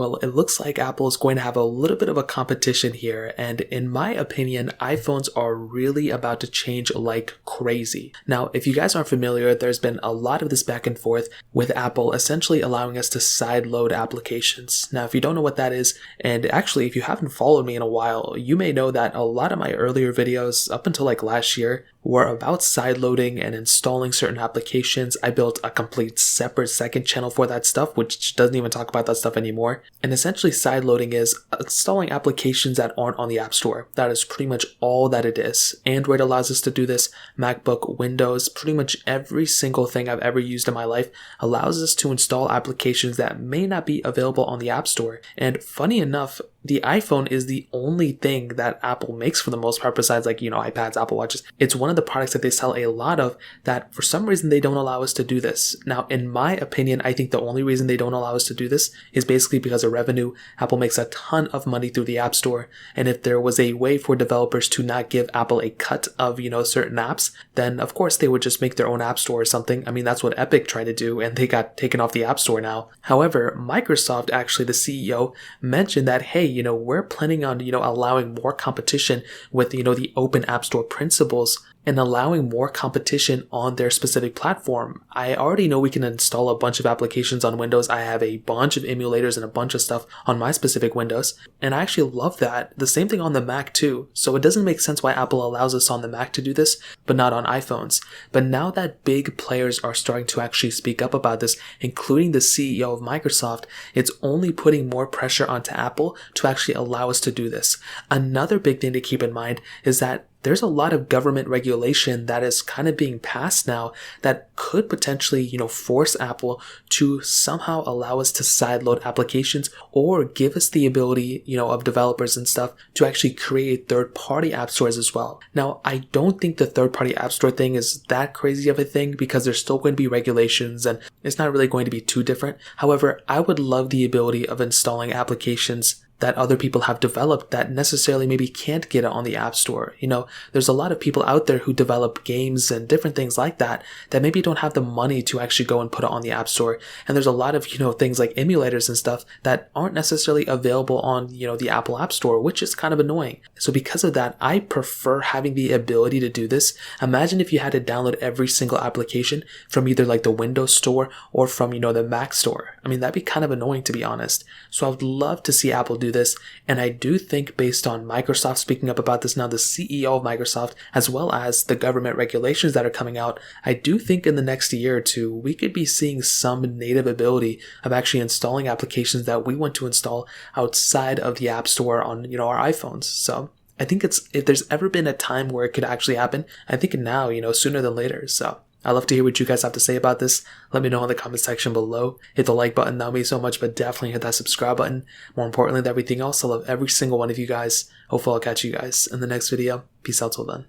Well, it looks like Apple is going to have a little bit of a competition here, and in my opinion, iPhones are really about to change like crazy. Now, if you guys aren't familiar, there's been a lot of this back and forth with Apple essentially allowing us to sideload applications. Now, if you don't know what that is, and actually if you haven't followed me in a while, you may know that a lot of my earlier videos up until like last year were about sideloading and installing certain applications. I built a complete separate second channel for that stuff, which doesn't even talk about that stuff anymore. And essentially sideloading is installing applications that aren't on the App Store. That is pretty much all that it is. Android allows us to do this, MacBook, Windows, pretty much every single thing I've ever used in my life allows us to install applications that may not be available on the App Store. And funny enough, the iPhone is the only thing that Apple makes for the most part besides like, iPads, Apple Watches. It's one of the products that they sell a lot of that for some reason they don't allow us to do this. Now, in my opinion, I think the only reason they don't allow us to do this is basically because of revenue. Apple makes a ton of money through the App Store. And if there was a way for developers to not give Apple a cut of, certain apps, then of course they would just make their own App Store or something. I mean, that's what Epic tried to do and they got taken off the App Store now. However, Microsoft, actually the CEO, mentioned that, hey, we're planning on, allowing more competition with, the open App Store principles and allowing more competition on their specific platform. I already know we can install a bunch of applications on Windows. I have a bunch of emulators and a bunch of stuff on my specific Windows, and I actually love that. The same thing on the Mac too. So it doesn't make sense why Apple allows us on the Mac to do this, but not on iPhones. But now that big players are starting to actually speak up about this, including the CEO of Microsoft, it's only putting more pressure onto Apple to actually allow us to do this. Another big thing to keep in mind is that there's a lot of government regulation that is kind of being passed now that could potentially, force Apple to somehow allow us to sideload applications or give us the ability, of developers and stuff to actually create third-party app stores as well. Now, I don't think the third-party app store thing is that crazy of a thing because there's still going to be regulations and it's not really going to be too different. However, I would love the ability of installing applications that other people have developed that necessarily maybe can't get it on the App Store. There's a lot of people out there who develop games and different things like that maybe don't have the money to actually go and put it on the App Store. And there's a lot of, things like emulators and stuff that aren't necessarily available on, the Apple App Store, which is kind of annoying. So because of that, I prefer having the ability to do this. Imagine if you had to download every single application from either like the Windows Store or from, the Mac Store. I mean, that'd be kind of annoying to be honest. So I would love to see Apple do this, and I do think based on Microsoft speaking up about this now, the CEO of Microsoft, as well as the government regulations that are coming out, I do think in the next year or two we could be seeing some native ability of actually installing applications that we want to install outside of the App Store on our iPhones. So I think if there's ever been a time where it could actually happen, I think now, sooner than later. So I'd love to hear what you guys have to say about this. Let me know in the comment section below. Hit the like button, that would mean so much, but definitely hit that subscribe button. More importantly than everything else, I love every single one of you guys. Hopefully I'll catch you guys in the next video. Peace out till then.